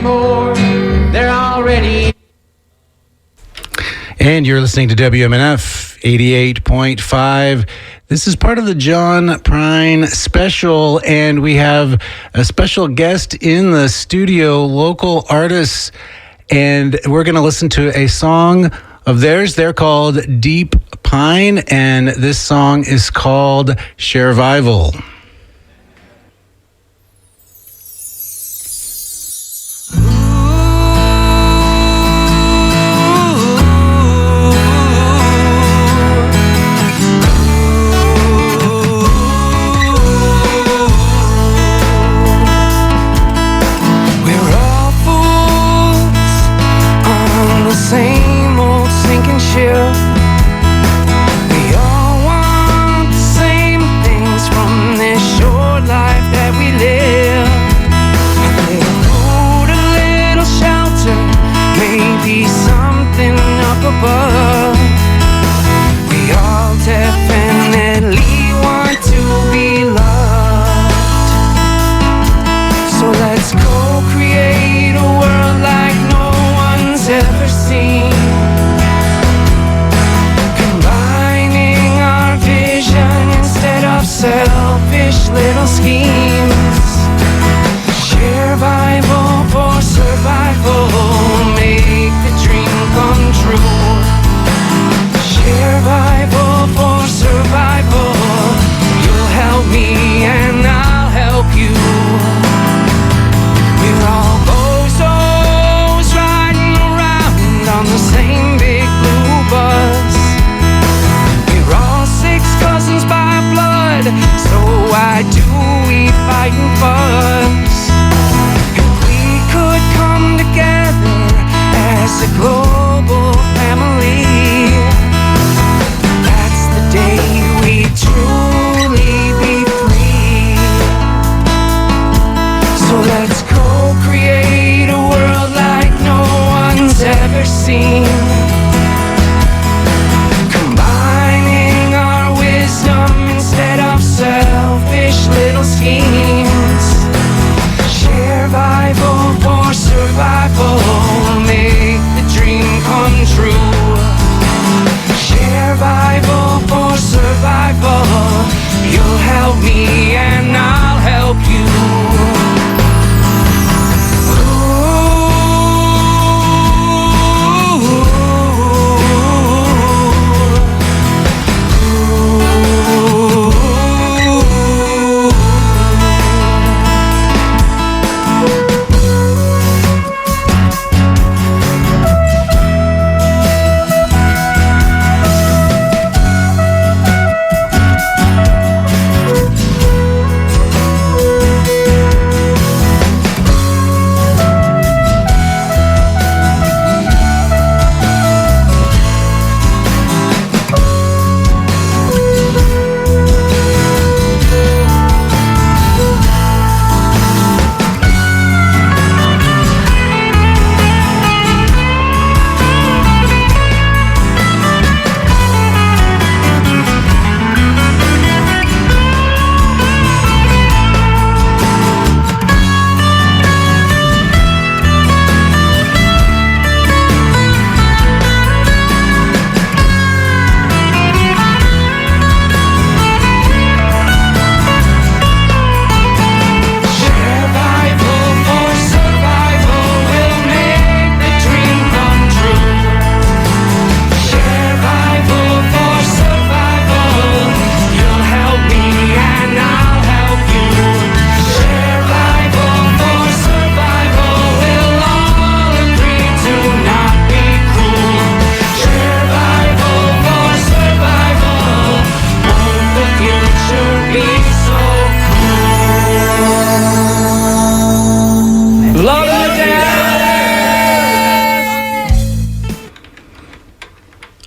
anymore. They're already. And you're listening to WMNF 88.5. This is part of the John Prine special, and we have a special guest in the studio, local artists, and we're going to listen to a song of theirs. They're called Deep Pine, and this song is called Sharevival. Same old sinking ship. We all want the same things from this short life that we live. A little food, a little shelter, maybe something up above. We all definitely want to be loved. So let's go create a world like no one's ever seen. Combining our vision instead of selfish little schemes. Sharevival for survival, make the dream come true. Sharevival for survival, you'll help me and I'll help you. We're all bozos riding around on the same big blue bus. We're all six cousins by blood, so why do we fight and fuss? If we could come together as a global family, that's the day we truly be free. So let's go create a world like no one's ever seen. Combining our wisdom instead of selfish little schemes. Sharevival for survival, make the dream come true. Sharevival for survival, you'll help me and I'll help you.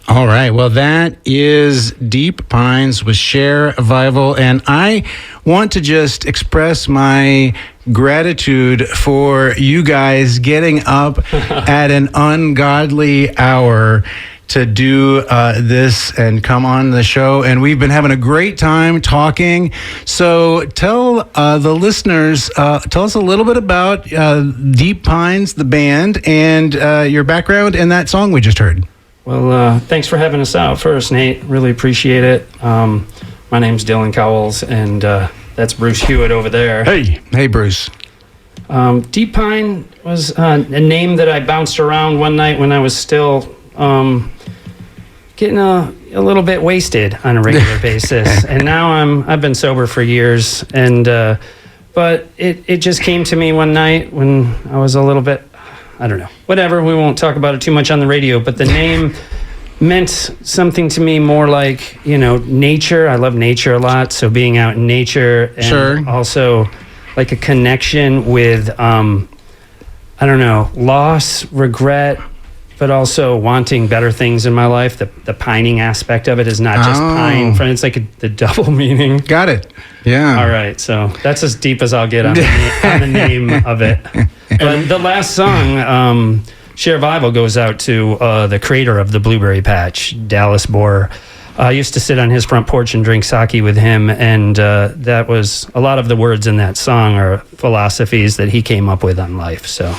All right, well, that is Deep Pines with Sharevival, and I want to just express my gratitude for you guys getting up at an ungodly hour to do this and come on the show. And we've been having a great time talking. So tell the listeners, tell us a little bit about Deep Pines, the band, and your background and that song we just heard. Well, thanks for having us out first, Nate. Really appreciate it. My name's Dylan Cowles, and that's Bruce Hewitt over there. Hey, Bruce. Deep Pine was a name that I bounced around one night when I was still getting a little bit wasted on a regular basis. And now I've been sober for years, and but it just came to me one night when I was a little bit, I don't know, whatever. We won't talk about it too much on the radio, but the name meant something to me more like, nature. I love nature a lot, so being out in nature, and also like a connection with, I don't know, loss, regret, but also wanting better things in my life. The pining aspect of it is not just pine. It's like the double meaning. Got it. Yeah. All right. So that's as deep as I'll get on the name of it. But the last song, Share Vival, goes out to the creator of the Blueberry Patch, Dallas Bohr. I used to sit on his front porch and drink sake with him, and that was a lot of the words in that song are philosophies that he came up with on life. So,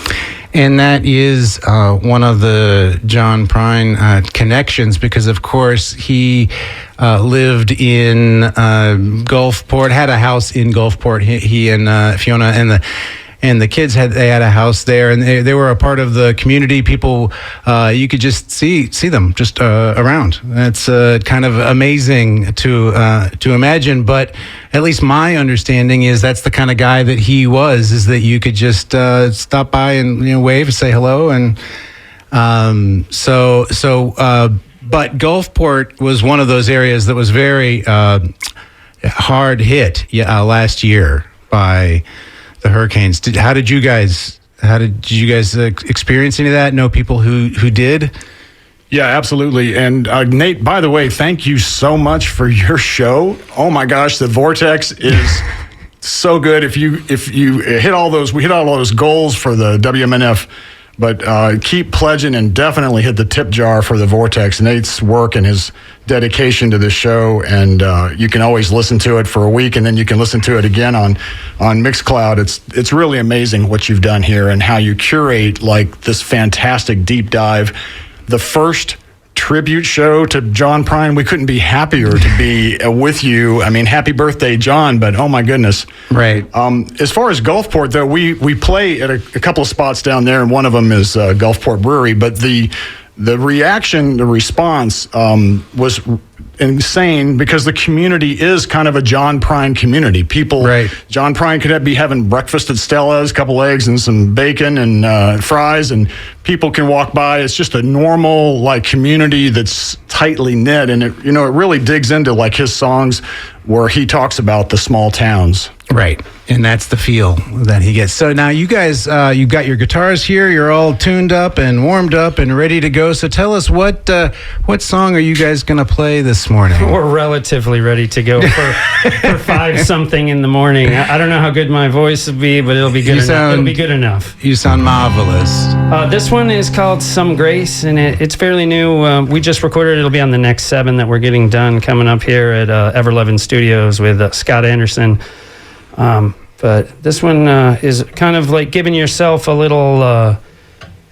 and that is one of the John Prine connections, because of course he lived in Gulfport, had a house in Gulfport. He and Fiona and the kids had a house there, and they were a part of the community. People, you could just see them just around. That's kind of amazing to imagine. But at least my understanding is that's the kind of guy that he was. Is that you could just stop by and wave and say hello, and but Gulfport was one of those areas that was very hard hit last year by the hurricanes. How did you guys experience any of that? Know people who did? Yeah, absolutely. And Nate, by the way, thank you so much for your show. Oh my gosh, the Vortex is so good. If you hit all those, we hit all those goals for the WMNF. But keep pledging and definitely hit the tip jar for the Vortex. Nate's work and his dedication to the show, and you can always listen to it for a week, and then you can listen to it again on Mixcloud. It's really amazing what you've done here and how you curate like this fantastic deep dive. The first tribute show to John Prine, we couldn't be happier to be with you. I mean, happy birthday, John, but oh my goodness. Right. As far as Gulfport, though, we play at a couple of spots down there, and one of them is Gulfport Brewery, but the reaction, the response was insane, because the community is kind of a John Prine community. People, right. John Prine could be having breakfast at Stella's, a couple eggs and some bacon and fries, and people can walk by. It's just a normal like community that's tightly knit, and it really digs into like his songs where he talks about the small towns. Right, and that's the feel that he gets. So now you guys, you've got your guitars here. You're all tuned up and warmed up and ready to go. So tell us what song are you guys going to play this morning? We're relatively ready to go for 5-something in the morning. I don't know how good my voice will be, but it'll be good enough. It'll be good enough. You sound marvelous. This one is called Some Grace, and it's fairly new. We just recorded it. It'll be on the next 7 that we're getting done coming up here at Everlevin Studios with Scott Anderson. But this one is kind of like giving yourself a little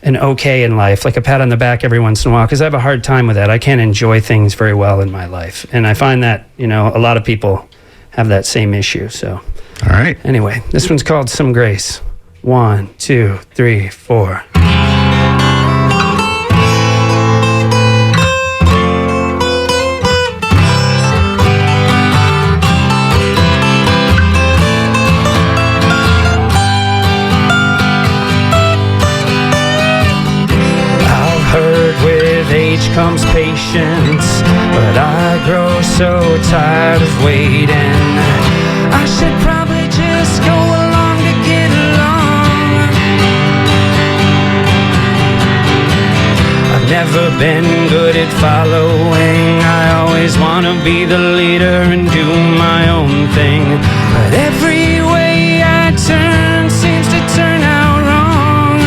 an okay in life, like a pat on the back every once in a while, because I have a hard time with that. I can't enjoy things very well in my life, and I find that a lot of people have that same issue. So, all right. Anyway, this one's called Some Grace. 1, 2, 3, 4. Comes patience, but I grow so tired of waiting. I should probably just go along to get along. I've never been good at following. I always want to be the leader and do my own thing, but every way I turn seems to turn out wrong.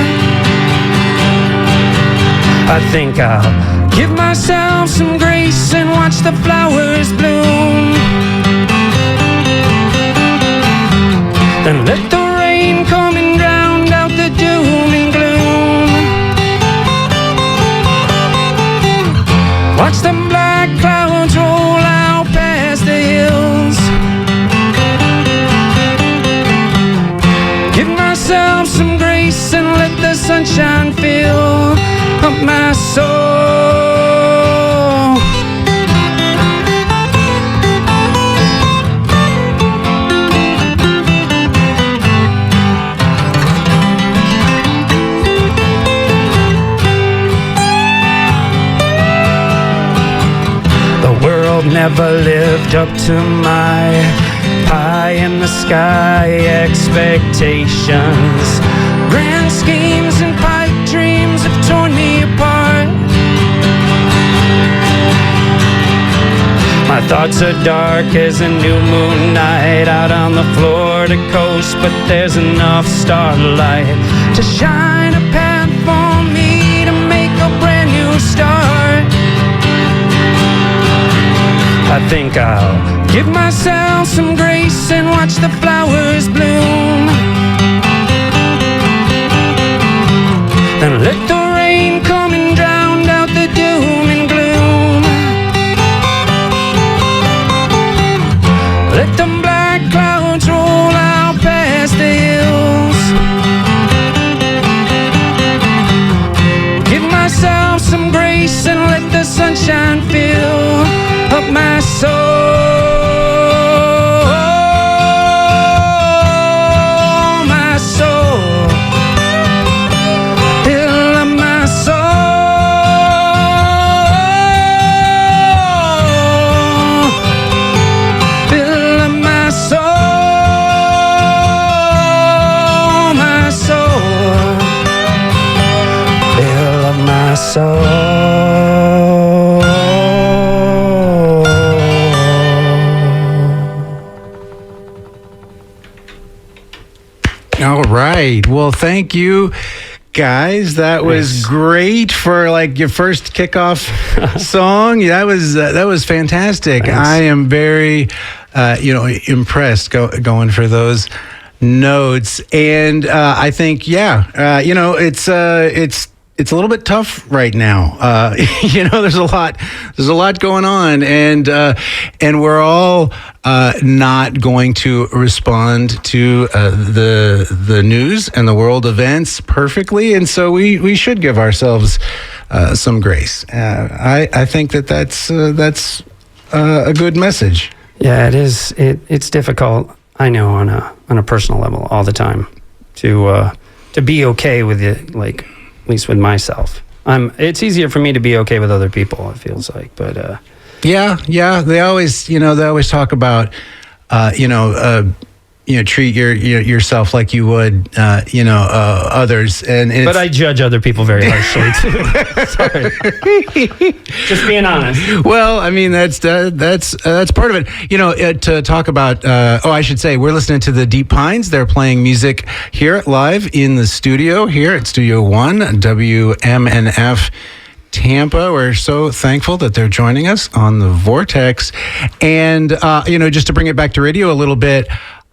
I think I'll Give myself some grace and watch the flowers bloom. Then let the rain come and drown out the doom and gloom. Watch the black clouds roll out past the hills. Give myself some grace and let the sunshine fill up my soul. The world never lived up to my pie in the sky expectations. Grand schemes and pipe dreams have torn me apart. My thoughts are dark as a new moon night out on the Florida coast, but there's enough starlight to shine a path for me to make a brand new start. I think I'll give myself some grace and watch the flowers bloom. Then let the rain come and drown out the doom and gloom. Let the black clouds roll out past the hills. Give myself some grace and let the sunshine fill up my soul. My soul. Fill up my soul. Fill up my soul. My soul. Fill up my soul. All right. Well, thank you, guys. That was great for like your first kickoff song. That was fantastic. Thanks. I am very, impressed going for those notes. And I think, it's a little bit tough right now. There's a lot going on, and we're all not going to respond to the news and the world events perfectly, and so we should give ourselves some grace. I think that's a good message. Yeah, it is. It's difficult. I know on a personal level all the time to be okay with it, like at least with myself. It's easier for me to be okay with other people, it feels like, but yeah, they always talk about treat yourself like you would others, and but I judge other people very harshly too. Sorry, just being honest. Well, I mean that's part of it. To talk about. I should say we're listening to the Deep Pines. They're playing music here live in the studio here at Studio One, WMNF. Tampa. We're so thankful that they're joining us on the Vortex. And, just to bring it back to radio a little bit,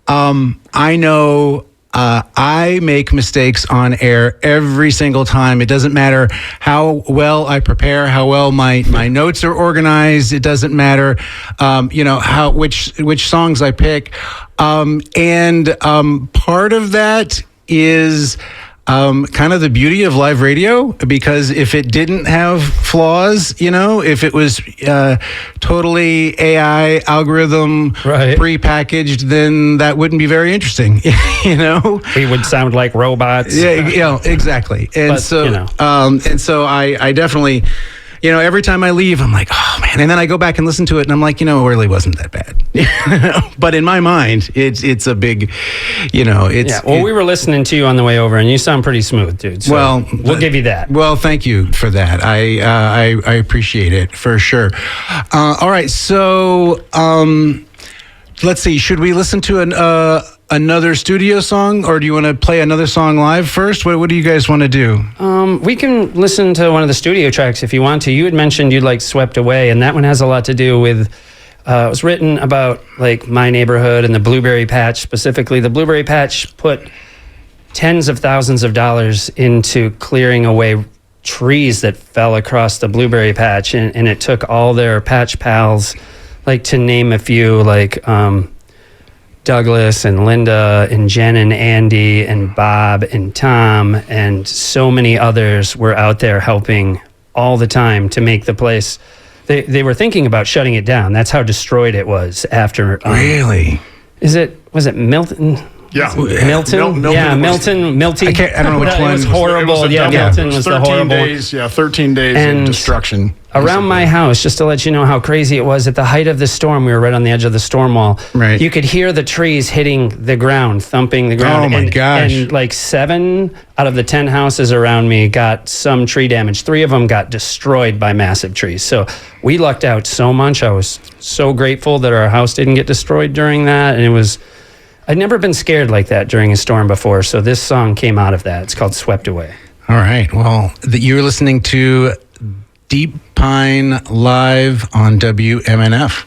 I know I make mistakes on air every single time. It doesn't matter how well I prepare, how well my notes are organized. It doesn't matter, which songs I pick. And part of that is kind of the beauty of live radio, because if it didn't have flaws, if it was totally AI algorithm prepackaged, then that wouldn't be very interesting. We would sound like robots. Yeah, exactly. And so I definitely, every time I leave, I'm like, oh man. And then I go back and listen to it and I'm like, it really wasn't that bad. But in my mind, it's a big, we were listening to you on the way over and you sound pretty smooth, dude. So we'll give you that. Well, thank you for that. I appreciate it for sure. All right. So, let's see. Should we listen to another studio song, or do you want to play another song live first? What do you guys want to do? We can listen to one of the studio tracks if you want to. You had mentioned you'd like Swept Away, and that one has a lot to do with, it was written about like my neighborhood and the blueberry patch. Specifically, the blueberry patch put tens of thousands of dollars into clearing away trees that fell across the blueberry patch, and it took all their patch pals, like to name a few, like Douglas and Linda and Jen and Andy and Bob and Tom and so many others were out there helping all the time to make the place. They were thinking about shutting it down. That's how destroyed it was after. Really? Was it Milton? Yeah. Milton? Milton. I don't know which one. It was horrible. Milton was the horrible. 13 days And of destruction. Around my house, just to let you know how crazy it was, at the height of the storm, we were right on the edge of the storm wall. Right. You could hear the trees hitting the ground, thumping the ground. Oh, my gosh. And like 7 out of the 10 houses around me got some tree damage. 3 of them got destroyed by massive trees. So we lucked out so much. I was so grateful that our house didn't get destroyed during that. And I'd never been scared like that during a storm before. So this song came out of that. It's called Swept Away. All right. Well, you're listening to Deep Pine live on WMNF.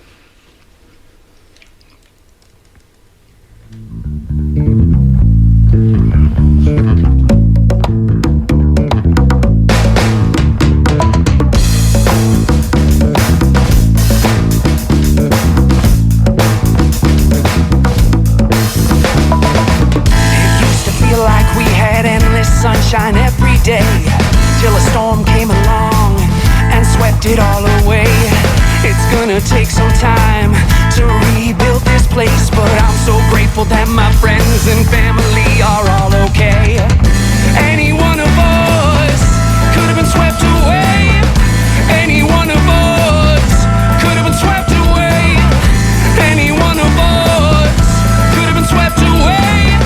Sunshine every day till a storm came along and swept it all away. It's gonna take some time to rebuild this place, but I'm so grateful that my friends and family are all okay. Any one of us could have been swept away. Any one of us could have been swept away. Any one of us could have been swept away.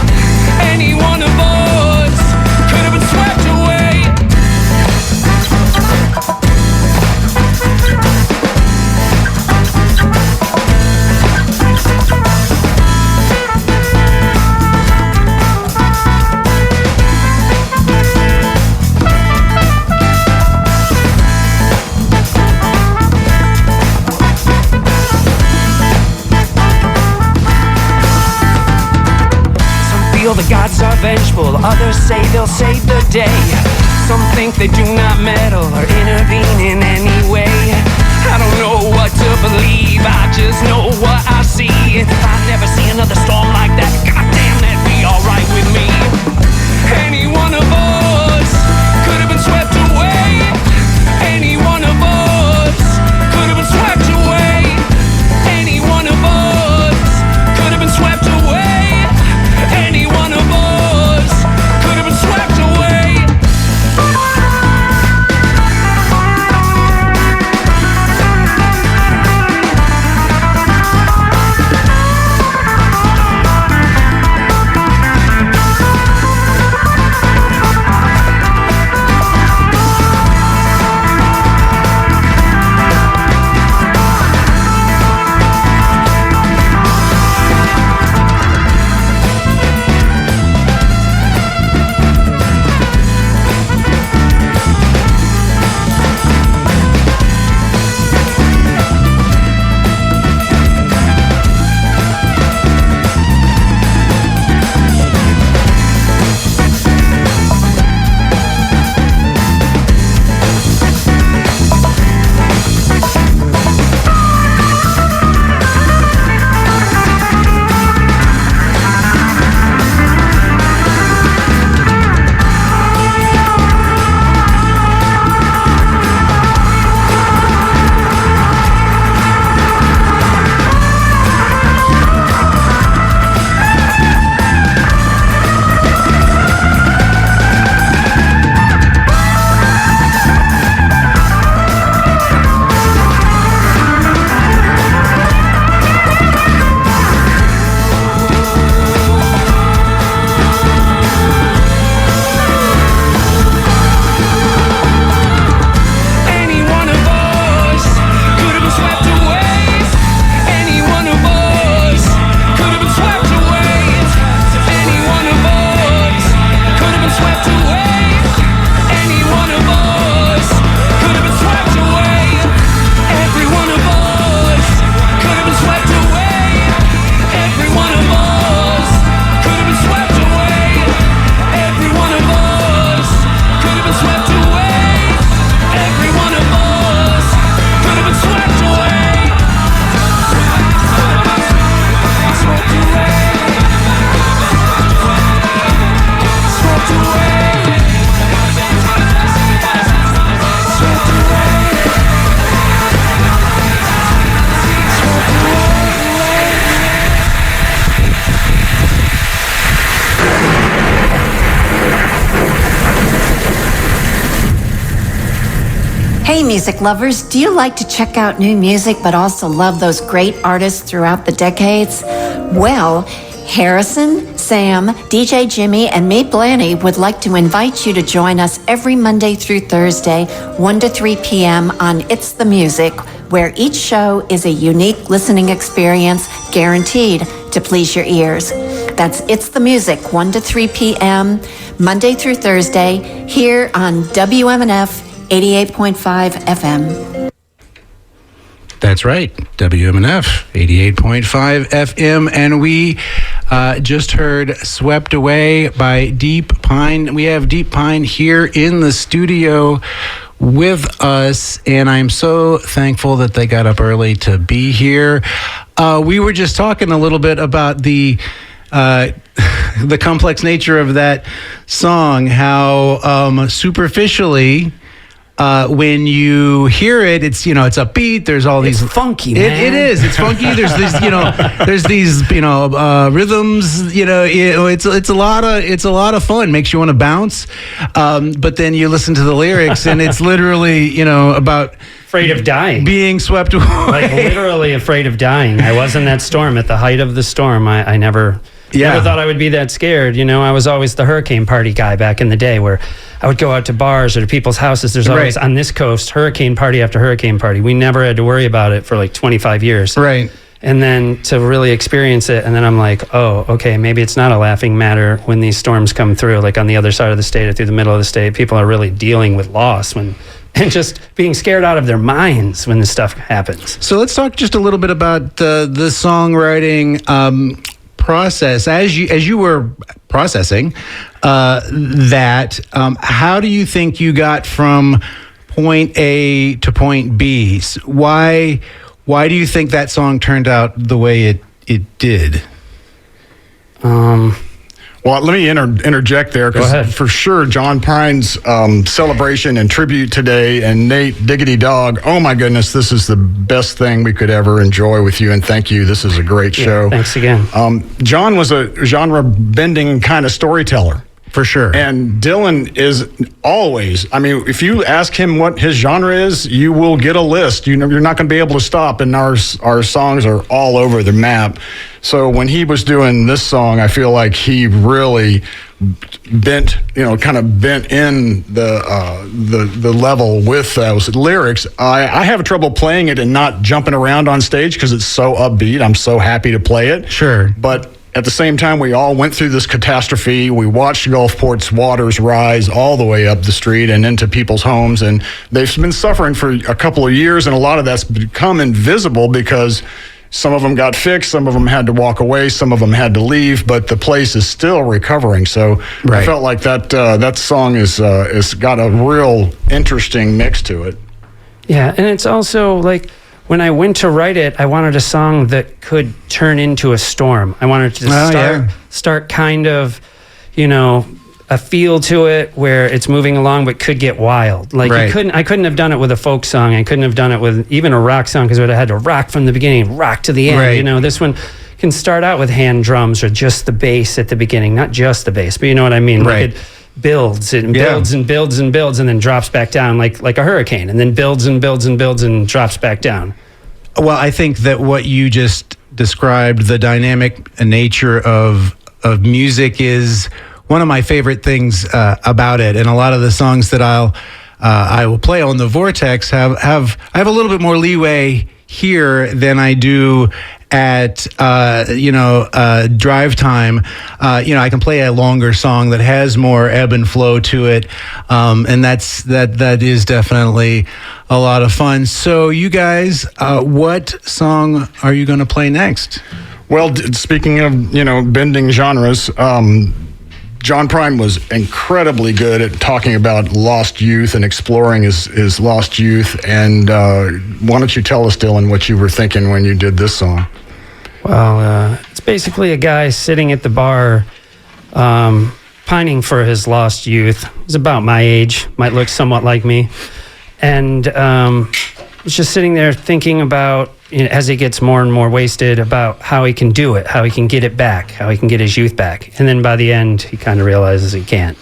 Any one of us could have been swept away. The gods are vengeful, others say they'll save the day. Some think they do not meddle or intervene in any way. I don't know what to believe, I just know what I see. And if I never see another storm like that, goddamn, that'd be alright with me. Any one of us could have been swept away. Any one of us could have been swept away. Any one of us could have been swept away. Any one of us could have been swept away. Hey, music lovers, do you like to check out new music but also love those great artists throughout the decades? Well, Harrison, Sam, DJ Jimmy, and me, Blanny, would like to invite you to join us every Monday through Thursday, 1 to 3 p.m. on It's the Music, where each show is a unique listening experience guaranteed to please your ears. That's It's the Music, 1 to 3 p.m., Monday through Thursday, here on WMNF 88.5 FM. That's right, WMNF 88.5 FM, and we just heard Swept Away by Deep Pine. We have Deep Pine here in the studio with us, and I'm so thankful that they got up early to be here. We were just talking a little bit about the complex nature of that song, how superficially, when you hear it, it's it's upbeat. There's all these funky. Man. It is. It's funky. There's these there's these rhythms. It's a lot of fun. Makes you want to bounce. But then you listen to the lyrics, and it's literally about afraid of dying, being swept away. Like literally afraid of dying. I was in that storm at the height of the storm. I never thought I would be that scared. I was always the hurricane party guy back in the day, where I would go out to bars or to people's houses. There's always on this coast hurricane party after hurricane party. We never had to worry about it for like 25 years. Right. And then to really experience it, and then I'm like, oh, okay, maybe it's not a laughing matter when these storms come through, like on the other side of the state or through the middle of the state. People are really dealing with loss and just being scared out of their minds when this stuff happens. So let's talk just a little bit about the songwriting process as you were processing that. How do you think you got from point A to point B? Why do you think that song turned out the way it did? Well, let me interject there, because for sure John Prine's celebration and tribute today, and Nate Diggity Dog, oh my goodness, this is the best thing we could ever enjoy with you, and thank you. This is a great show. Thanks again. John was a genre-bending kind of storyteller. For sure. And Dylan is always, if you ask him what his genre is, you will get a list. You're not going to be able to stop, and our songs are all over the map. So when he was doing this song, I feel like he really bent in the level with those lyrics. I have trouble playing it and not jumping around on stage because it's so upbeat. I'm so happy to play it. Sure. But at the same time, we all went through this catastrophe. We watched Gulfport's waters rise all the way up the street and into people's homes, and they've been suffering for a couple of years, and a lot of that's become invisible because some of them got fixed, some of them had to walk away, some of them had to leave, but the place is still recovering. So I felt like that song is got a real interesting mix to it. Yeah, and it's also like, when I went to write it, I wanted a song that could turn into a storm. I wanted to start kind of, a feel to it where it's moving along but could get wild. Like I couldn't have done it with a folk song. I couldn't have done it with even a rock song, because I would have had to rock from the beginning, rock to the end. Right. This one can start out with hand drums or just the bass at the beginning, not just the bass, but you know what I mean? Right. Like it builds and builds and builds and builds and then drops back down like a hurricane, and then builds and builds and builds and drops back down. Well, I think that what you just described, the dynamic nature of music, is one of my favorite things about it. And a lot of the songs that I will play on the Vortex I have a little bit more leeway here than I do at drive time. I can play a longer song that has more ebb and flow to it, and that is definitely a lot of fun. So you guys, what song are you going to play next? Well, speaking of bending genres, John Prine was incredibly good at talking about lost youth and exploring his lost youth. And why don't you tell us, Dylan, what you were thinking when you did this song? Well, it's basically a guy sitting at the bar, pining for his lost youth. He's about my age, might look somewhat like me. And he's just sitting there thinking about, as he gets more and more wasted, about how he can do it, how he can get it back, how he can get his youth back. And then by the end, he kind of realizes he can't.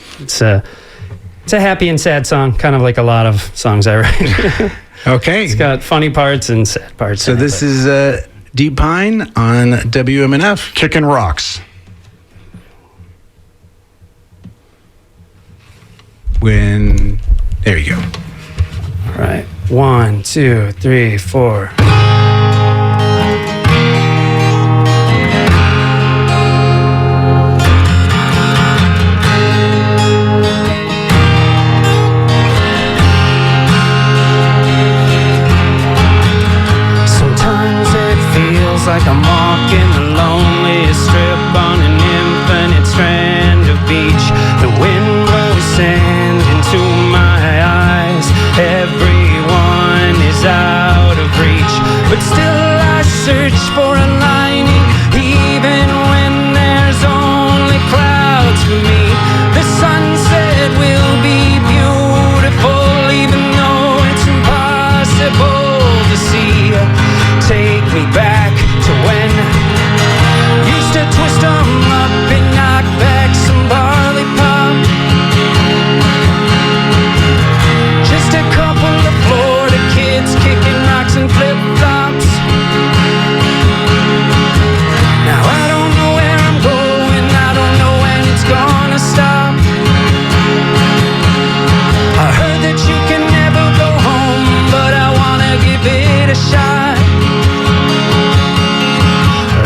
It's a happy and sad song, kind of like a lot of songs I write. Okay. It's got funny parts and sad parts. So this is Deep Pine on WMNF. Kicking rocks. There you go. All right. 1, 2, 3, 4. Sometimes it feels like I'm walking the loneliest strip on an infinite strand of beach. The wind blows sand into my eyes. Everyone is out of reach, but still I search for a lining, even when there's only clouds for me. The sunset will be beautiful, even though it's impossible to see. Take me back to when used to twist 'em up and knock back some barley pop. Just a couple of Florida kids kicking rocks and flip-flops. Now I don't know where I'm going, I don't know when it's gonna stop. I heard that you can never go home, but I wanna give it a shot.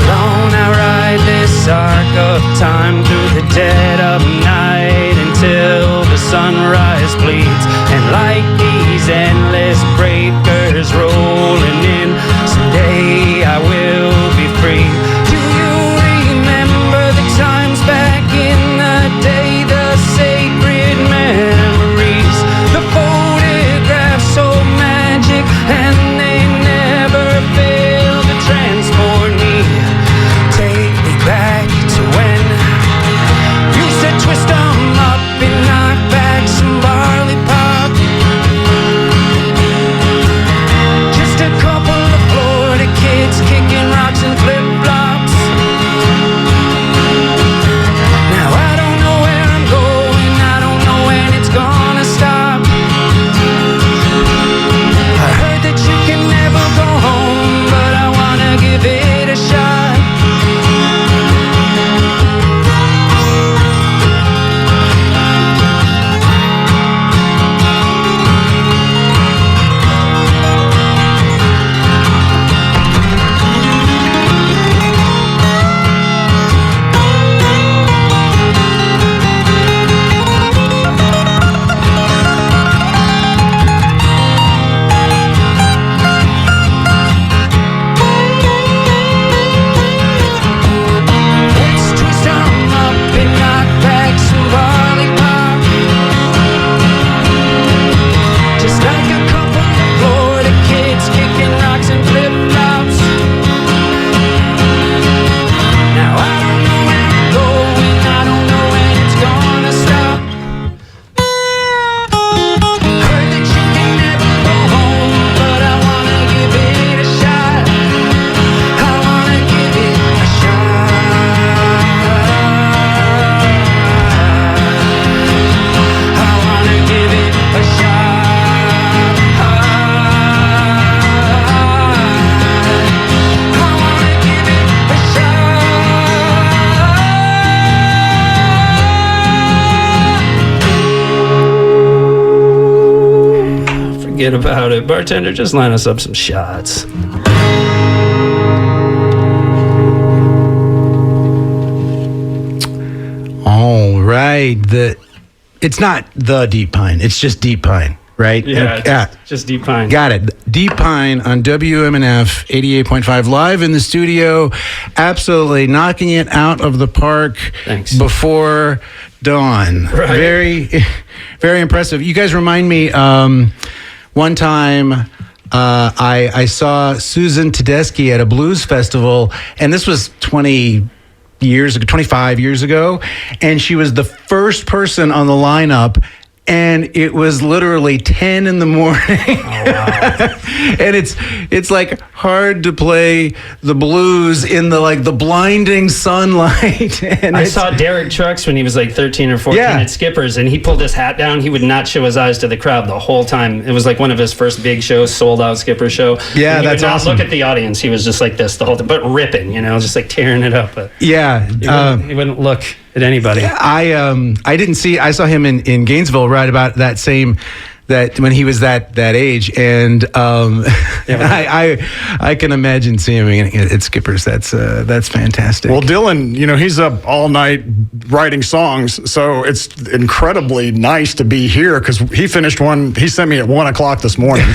Alone I ride this arc of time through the dead of night until the sunrise bleeds. And like these endless breakers rolling in, someday I will be free. Do you remember the times back in the day, the sacred memories, the photographs so magic, and they never fail to transport me. Take me back to when used to twist 'em up and knock back some barley pop. Just a couple of Florida kids kicking rocks and flip-flops. Now I don't know where I'm going, I don't know when it's gonna stop. I heard that you can never go home, but I wanna give it a shot. Let's twist 'em up and knock back some barley pop. Just like a couple of Florida kids kicking rocks and flip-flops. Now I don't know where I'm going, I don't know when it's gonna stop. Heard that you can never go home, but I wanna give it a shot. I wanna give it a shot. I wanna give it a shot. I wanna give it a shot. Forget about it. Bartender, just line us up some shots. All right. It's not the Deep Pine. It's just Deep Pine, right? Yeah, just Deep Pine. Got it. Deep Pine on WMNF 88.5 live in the studio. Absolutely knocking it out of the park. Thanks. Before dawn. Right. Very, very impressive. You guys remind me, one time I saw Susan Tedeschi at a blues festival, and this was 25 years ago, and she was the first person on the lineup, and it was literally 10 in the morning. Oh, wow. And it's like hard to play the blues in the blinding sunlight. And I saw Derek Trucks when he was like 13 or 14 Yeah. at Skipper's, and he pulled his hat down. He would not show his eyes to the crowd the whole time. It was like one of his first big shows, sold out Skipper show. Yeah, and he that's would not awesome. look at the audience. He was just like this the whole time, but ripping, just like tearing it up. But Yeah. he wouldn't look at anybody. I saw him in Gainesville right about that when he was that age, and I can imagine seeing him at Skipper's. That's fantastic. Well, Dylan, he's up all night writing songs, so it's incredibly nice to be here because he finished one. He sent me at 1:00 this morning.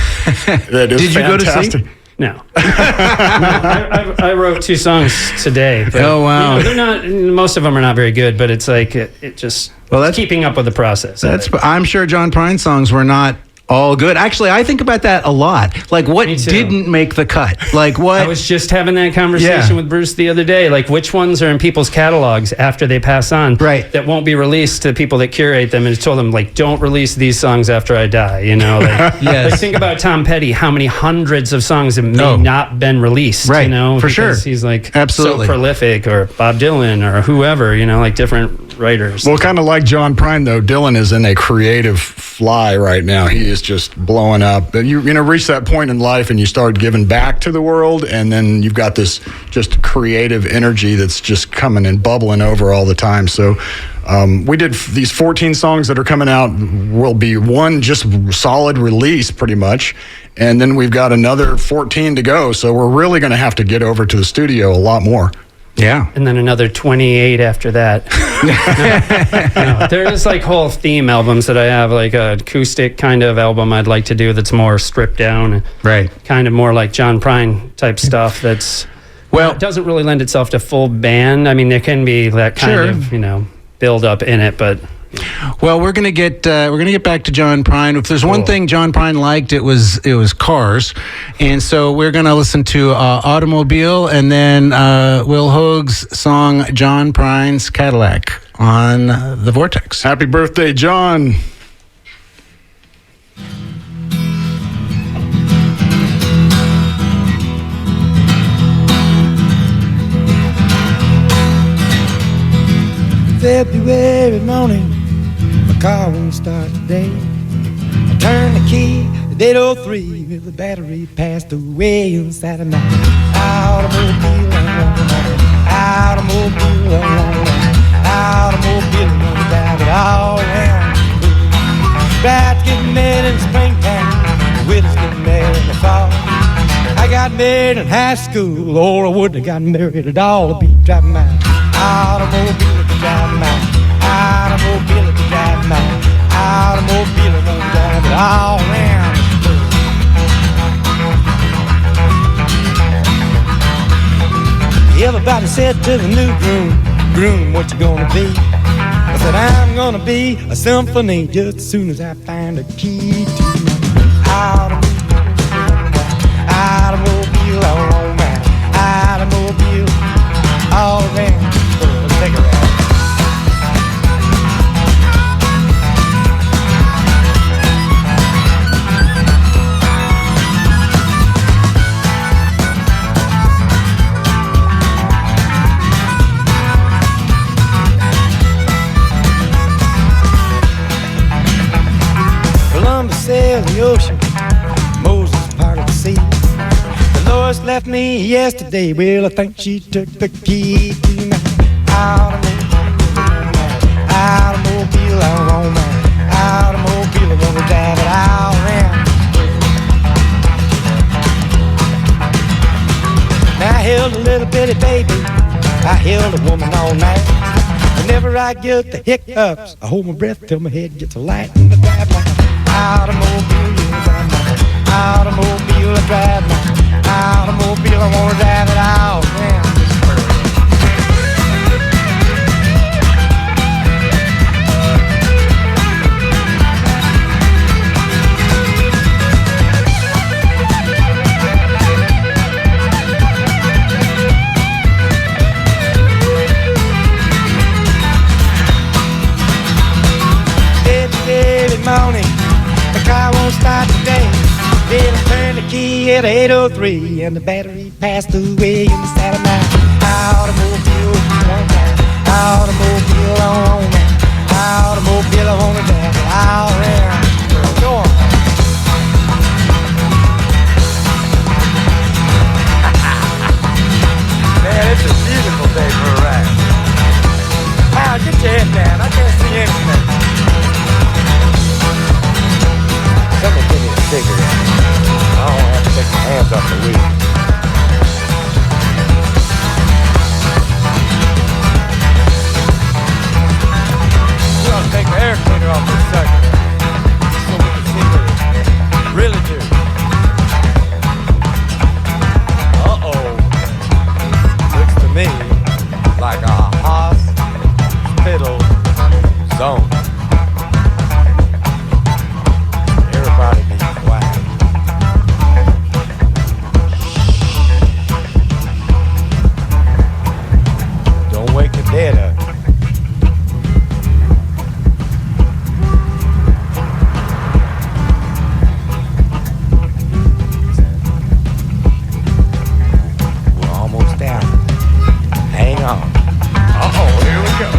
That is Did you go to fantastic. see? No. I wrote 2 songs today. But, Oh, wow. they're not. Most of them are not very good, but it's like it just. Well, it's keeping up with the process. I'm sure John Prine songs were not all good. Actually, I think about that a lot. Like, what Me too. didn't make the cut? Like, what? I was just having that conversation Yeah. with Bruce the other day. Like, which ones are in people's catalogs after they pass on, Right. that won't be released to people that curate them, and told them, like, don't release these songs after I die. Like, Yes. like, think about Tom Petty. How many hundreds of songs have may Oh. not been released? Right. For because sure. He's like Absolutely. so prolific, or Bob Dylan, or whoever. Like different writers. Well, kind of like John Prine, though, Dylan is in a creative fly right now. He is just blowing up. And you reach that point in life and you start giving back to the world, and then you've got this just creative energy that's just coming and bubbling over all the time. So we did these 14 songs that are coming out will be one just solid release pretty much. And then we've got another 14 to go. So we're really going to have to get over to the studio a lot more. Yeah. And then another 28 after that. No, there is like whole theme albums that I have, like a acoustic kind of album I'd like to do that's more stripped down. Right. Kind of more like John Prine type stuff that's, Well, it doesn't really lend itself to full band. I mean, there can be that kind of, build up in it, but... Well, we're gonna get back to John Prine. If there's one thing John Prine liked, it was cars, and so we're gonna listen to "Automobile" and then Will Hoag's song "John Prine's Cadillac" on the Vortex. Happy birthday, John. February morning, my car won't start today. I turn the key at 8:03 with the battery passed away inside of my automobile. Automobile, automobile, I'm gonna drive it all around. Bride's getting married in the springtime, the widow's getting married in the fall. I got married in high school, or I wouldn't have gotten married at all. I'd be driving my automobile. Drive my automobile, drive my automobile, I'm gonna drive it all around the world. Everybody said to the new groom, what you gonna be? I said, I'm gonna be a symphony just as soon as I find a key to my automobile, I want my automobile all around the world. Let's take a ride. Sailed the ocean, Moses parted the sea. Dolores left me yesterday. Well, I think she took the key to my automobile. I want my automobile. I'm gonna drive it all around. Now I held a little bitty baby. I held a woman all night. Whenever I get the hiccups, I hold my breath till my head gets light. And I drive my automobile, automobile, I drive my automobile, I wanna drive it all around this world. won't start today. Then I turned the key at 8:03 and the battery passed away in the satellite. Automobile on down, automobile on down, automobile on down, all around. Go on. Man, it's a beautiful day for a ride. Al, get your head down. I can't see anything. Someone give me a cigarette. I don't have to take my hands off the wheel. You ought to take the air cleaner off this sucker so we can see what it really do. Uh-oh. Looks to me like a hospital zone. Everybody be quiet. Don't wake the dead up. We're almost there. Hang on. Uh-oh, here we go.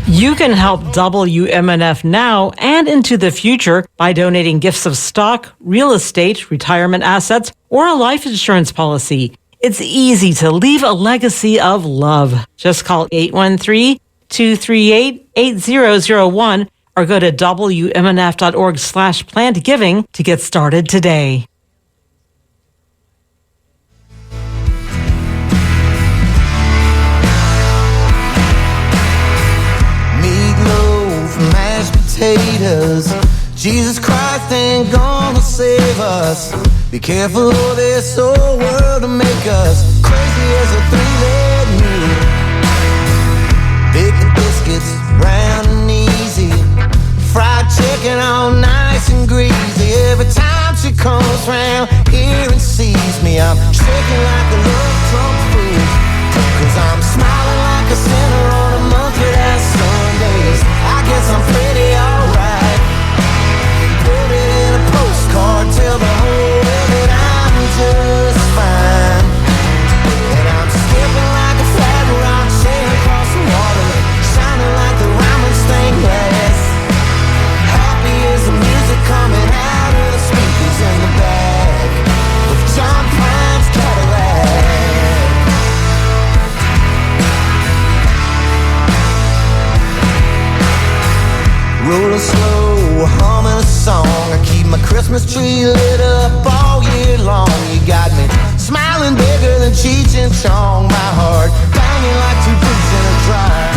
You can help WMNF now and into the future by donating gifts of stock, real estate, retirement assets, or a life insurance policy. It's easy to leave a legacy of love. Just call 813-238-8001 or go to WMNF.org/plannedgiving to get started today. Mashed potatoes. Jesus Christ ain't gonna save us. Be careful of this old world to make us crazy as a three-leg mule. Bacon biscuits, brown and easy. Fried chicken all nice and greasy. Every time she comes round here and sees me, I'm shaking like a love Trump fool. 'Cause I'm smiling like a sinner on a monthly ass Sundays. I guess I'm pretty alright. Put it in a postcard, tell the whole world that I'm just fine. And I'm skipping like a flat rock, sailing across the water, shining like the Ramen stained glass. Happy as the music coming out of the speakers in the back of John Prime's Cadillac. Rolling slow, humming a song. I keep my Christmas tree lit up all year long. You got me smiling bigger than Cheech and Chong. My heart banging like two boots in a dryer.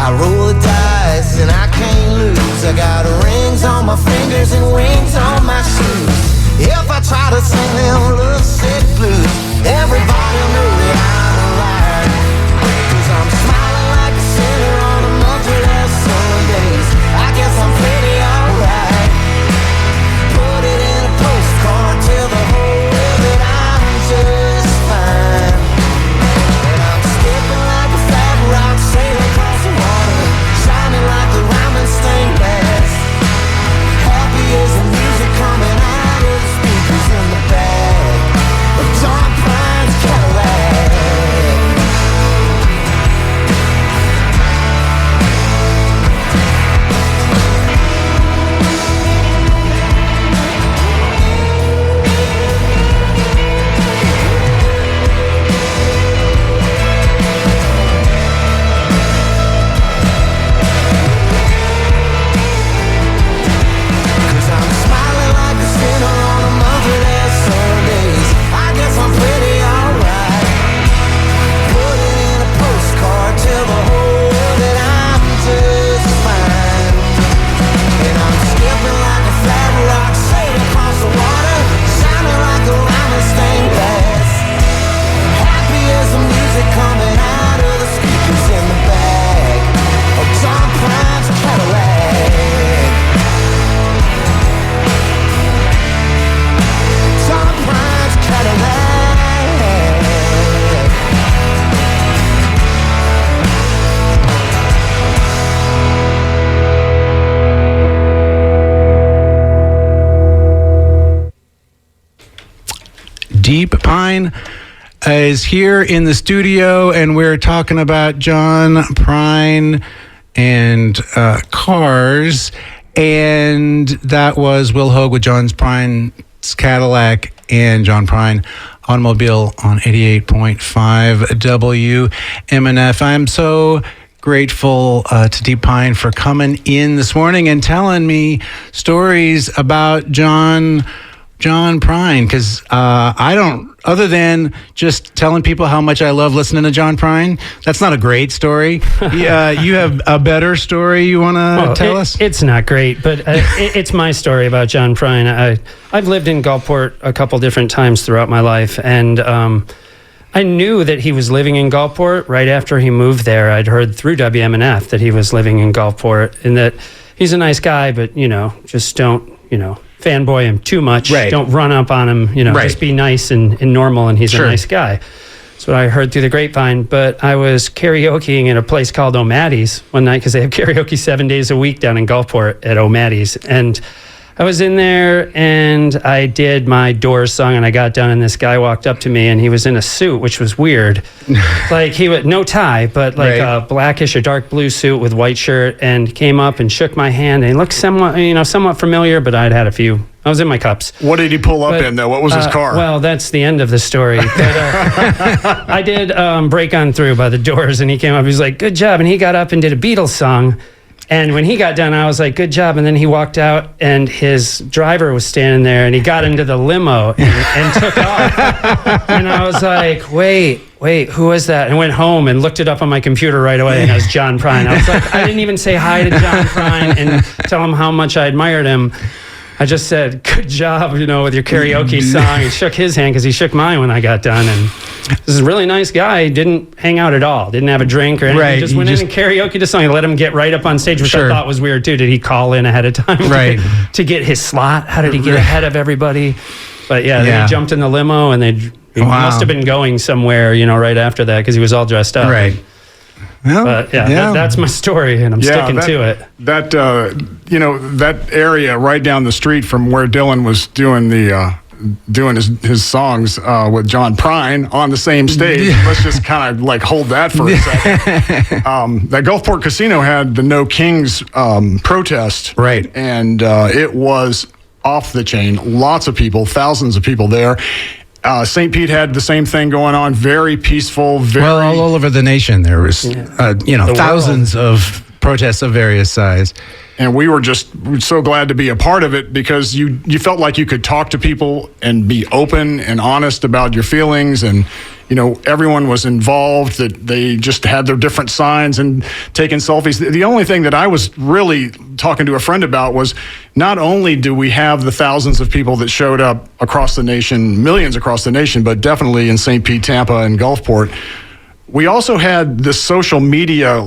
I roll the dice and I can't lose. I got rings on my fingers and wings on my shoes. If I try to sing them lovesick blues, everybody will know that I'm a liar. 'Cause I'm smiling like a sinner on a monthly last Sundays. I guess I'm pretty alright. Put it in a postcard, tell the whole world that I'm just fine. And I'm Prine is here in the studio, and we're talking about John Prine and cars. And that was Will Hogue with John Prine's Cadillac and John Prine Automobile on 88.5 WMNF. I'm so grateful to Deep Pine for coming in this morning and telling me stories about John Prine, because I don't, other than just telling people how much I love listening to John Prine, that's not a great story. You have a better story you want to tell us? It's not great, but it's my story about John Prine. I've lived in Gulfport a couple different times throughout my life, and I knew that he was living in Gulfport right after he moved there. I'd heard through WMNF that he was living in Gulfport, and that he's a nice guy, but, just don't, fanboy him too much. Right. Don't run up on him, Right. Just be nice and normal, and he's Sure. a nice guy. That's what I heard through the grapevine. But I was karaokeing at a place called O'Matty's one night, because they have karaoke 7 days a week down in Gulfport at O'Matty's. And I was in there and I did my Doors song, and I got done, and this guy walked up to me, and he was in a suit, which was weird. Like, he was no tie, but like Right. a blackish or dark blue suit with white shirt, and came up and shook my hand, and he looked somewhat familiar, but I'd had a few. I was in my cups. What did he pull up in, though? What was his car? Well, that's the end of the story. But, I did Break On Through by the Doors, and he came up. He was like, good job. And he got up and did a Beatles song. And when he got done, I was like, good job. And then he walked out, and his driver was standing there, and he got into the limo and took off. And I was like, wait, who was that? And I went home and looked it up on my computer right away, and it was John Prine. I was like, I didn't even say hi to John Prine and tell him how much I admired him. I just said, good job, with your karaoke song, and shook his hand because he shook mine when I got done. And this is a really nice guy. He didn't hang out at all. Didn't have a drink or anything. Right. He just went in and karaoke the song. He let him get right up on stage, which Sure. I thought was weird too. Did he call in ahead of time Right. to get his slot? How did he get ahead of everybody? But then Yeah. he jumped in the limo, and he Wow. must have been going somewhere, right after that, because he was all dressed up. Right. Well, But that's my story, and I'm sticking to it. That that area right down the street from where Dylan was doing his songs with John Prine on the same stage. Let's just kind of hold that for a second. That Gulfport Casino had the No Kings protest, Right. And it was off the chain. Lots of people, thousands of people there. St. Pete had the same thing going on. Very peaceful. Well, all over the nation, there was, thousands of protests of various size. And we were just so glad to be a part of it, because you felt like you could talk to people and be open and honest about your feelings. And, everyone was involved, that they just had their different signs and taking selfies. The only thing that I was really talking to a friend about was, not only do we have the thousands of people that showed up across the nation, millions across the nation, but definitely in St. Pete, Tampa, and Gulfport, we also had the social media,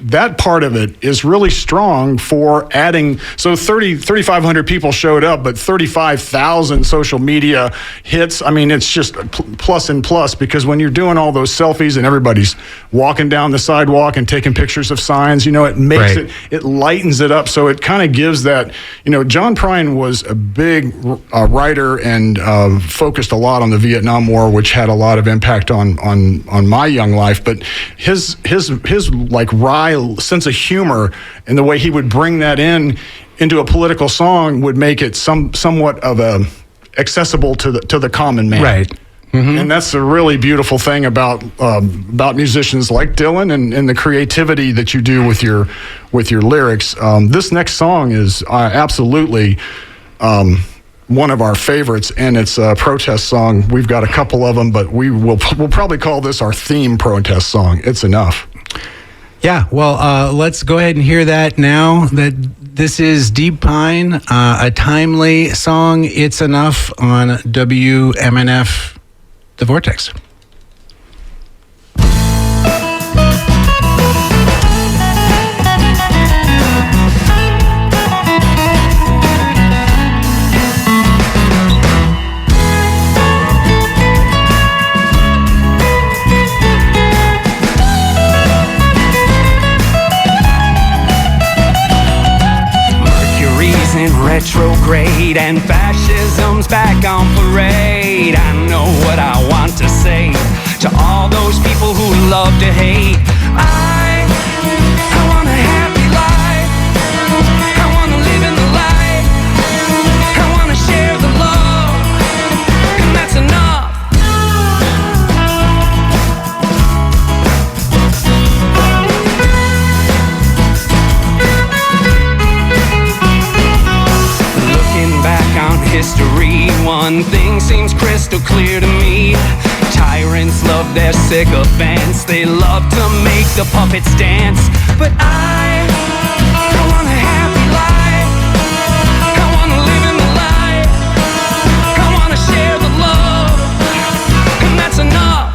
that part of it is really strong for adding. So 3,500 people showed up, but 35,000 social media hits. I mean, it's just plus and plus, because when you're doing all those selfies and everybody's walking down the sidewalk and taking pictures of signs, it makes it lightens it up. So it kind of gives that, John Prine was a big writer and focused a lot on the Vietnam War, which had a lot of impact on my young life, but his wry sense of humor and the way he would bring that into a political song would make it somewhat of a accessible to the common man. Right. Mm-hmm. And that's a really beautiful thing about musicians like Dylan and the creativity that you do with your lyrics. This next song is absolutely one of our favorites, and it's a protest song. We've got a couple of them, but we'll probably call this our theme protest song. It's enough. Yeah, well, let's go ahead and hear that now. That this is Deep Pine, a timely song. It's enough on WMNF, The Vortex. In retrograde and fascism's back on parade. I know what I want to say to all those people who love to hate. I want a happy life. I want to live in the light. I want to share the love, and that's enough. Looking back on history, one thing seems crystal clear to me. Tyrants love their sycophants. They love to make the puppets dance. But I want a happy life. I want to live in the light. I want to share the love, and that's enough.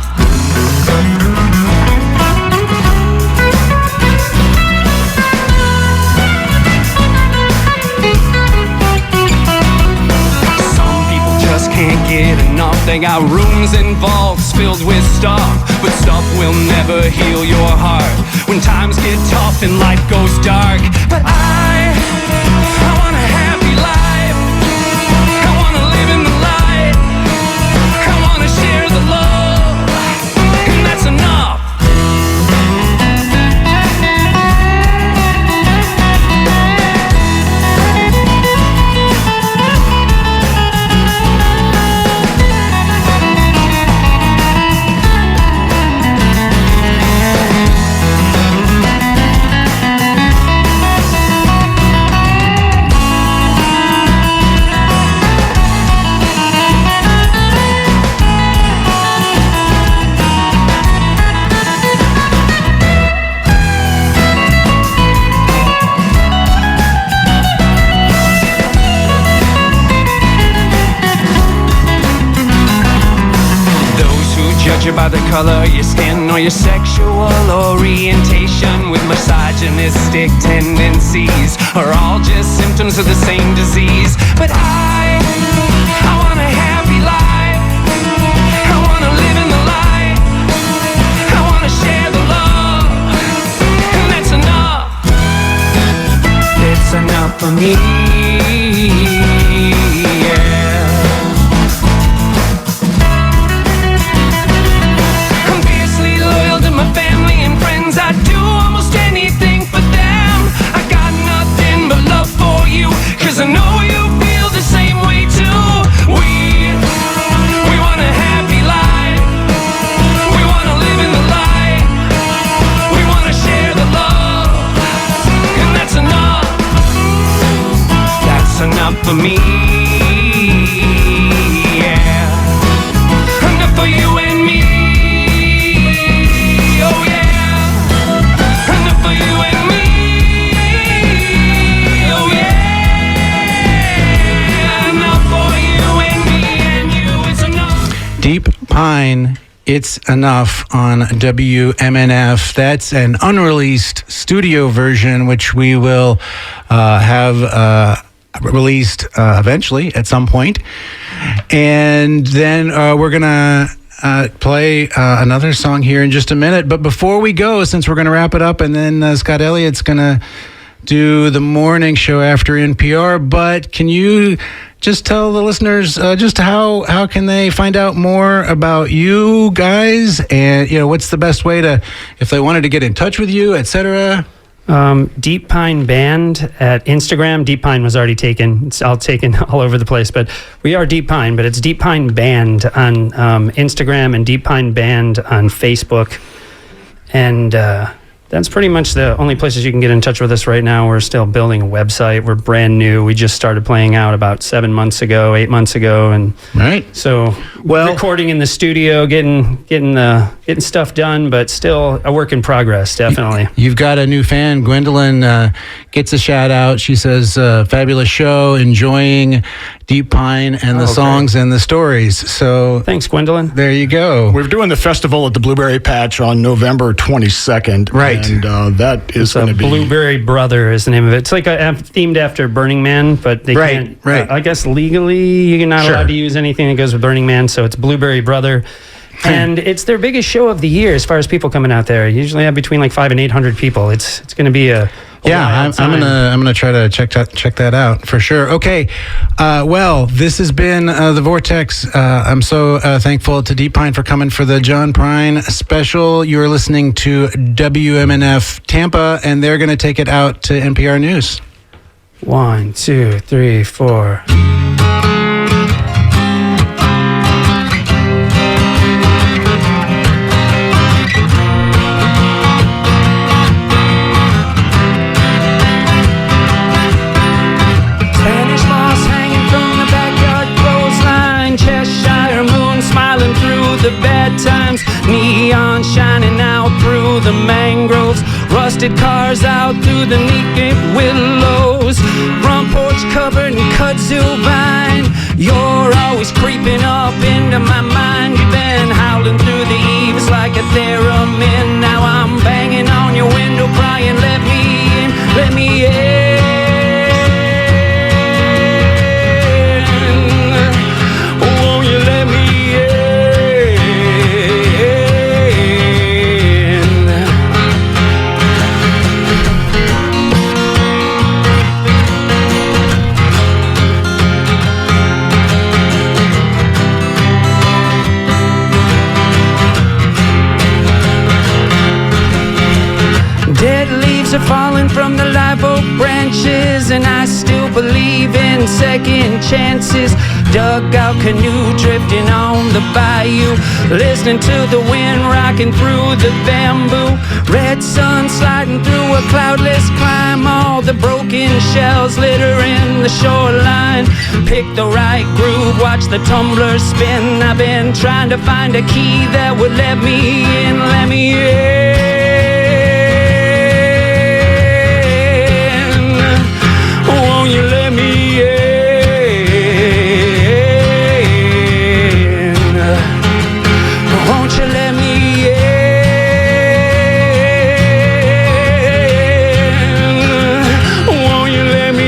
Just can't get enough. They got rooms and vaults filled with stuff, but stuff will never heal your heart when times get tough and life goes dark. But I want a happy life. I want to live in the light. I want to share the love, and that's enough. Judge you by the color of your skin or your sexual orientation with misogynistic tendencies are all just symptoms of the same disease. But I want a happy life. I want to live in the light. I want to share the love, and that's enough. It's enough for me. I do almost anything for them. I got nothing but love for you, 'cause I know you feel the same way too. We want a happy life. We want to live in the light. We want to share the love, and that's enough. That's enough for me. Yeah, enough for you and me. Oh yeah. Deep Pine, It's Enough on WMNF. That's an unreleased studio version, which we will have released eventually at some point. And then we're going to play another song here in just a minute. But before we go, since we're going to wrap it up, and then Scott Elliott's going to do the morning show after NPR, but can you just tell the listeners just how can they find out more about you guys, and what's the best way to, if they wanted to get in touch with you, etc.? Deep Pine Band at Instagram. Deep Pine was already taken. It's all taken all over the place, but we are Deep Pine, but it's Deep Pine Band on Instagram and Deep Pine Band on Facebook. And that's pretty much the only places you can get in touch with us right now. We're still building a website. We're brand new. We just started playing out about 8 months ago, and right. So recording in the studio, getting stuff done, but still a work in progress. Definitely. You've got a new fan. Gwendolyn gets a shout out. She says, "Fabulous show, enjoying Deep Pine and the songs and the stories." So thanks, Gwendolyn. There you go. We're doing the festival at the Blueberry Patch on November 22nd. Right. And that is going to be... Blueberry Brother is the name of it. It's like themed after Burning Man, but they can't... Right. I guess legally you're not allowed to use anything that goes with Burning Man, so it's Blueberry Brother. And it's their biggest show of the year as far as people coming out there. Usually have between like 500 and 800 people. It's going to be a Yeah, I'm gonna try to check that out for sure. Okay, well, this has been the Vortex. I'm so thankful to Deep Pine for coming for the John Prine special. You're listening to WMNF Tampa, and they're going to take it out to NPR News. 1, 2, 3, 4. The bad times, neon shining out through the mangroves, rusted cars out through the naked willows, front porch covered in kudzu vine. You're always creeping up into my mind. You've been howling through the eaves like a theremin. Now I'm banging on your window crying, let me in, let me in. Won't you let me are falling from the live oak branches, and I still believe in second chances. Dugout canoe drifting on the bayou, listening to the wind rocking through the bamboo. Red sun sliding through a cloudless climb, all the broken shells littering the shoreline. Pick the right groove, watch the tumbler spin. I've been trying to find a key that would let me in, let me in. Won't you let me in? Won't you let me in? Won't you let me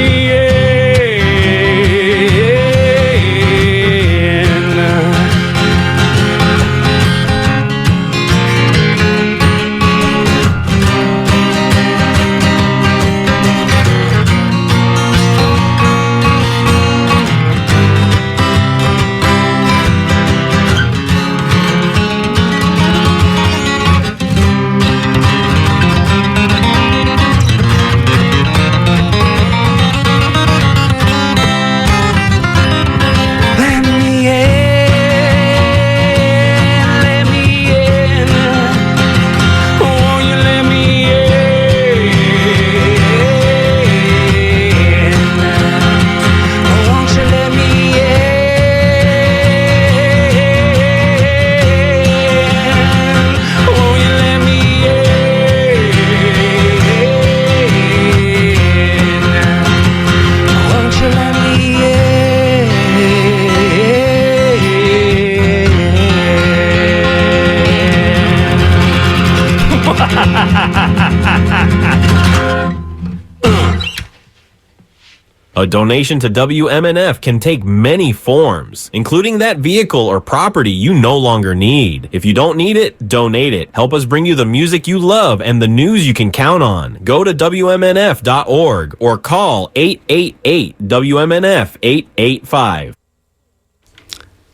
A donation to WMNF can take many forms, including that vehicle or property you no longer need. If you don't need it, donate it. Help us bring you the music you love and the news you can count on. Go to WMNF.org or call 888-WMNF-885.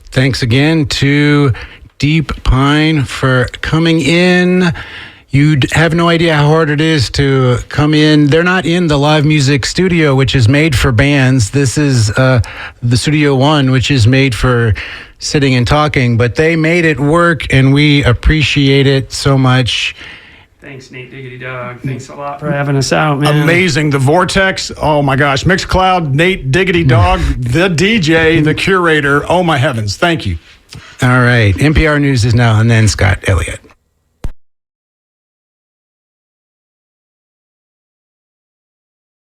Thanks again to Deep Pine for coming in. You have no idea how hard it is to come in. They're not in the live music studio, which is made for bands. This is the Studio One, which is made for sitting and talking. But they made it work, and we appreciate it so much. Thanks, Nate Diggity Dog. Thanks a lot for having us out, man. Amazing. The Vortex. Oh, my gosh. Mixcloud, Nate Diggity Dog, the DJ, the curator. Oh, my heavens. Thank you. All right. NPR News is now, and then Scott Elliott.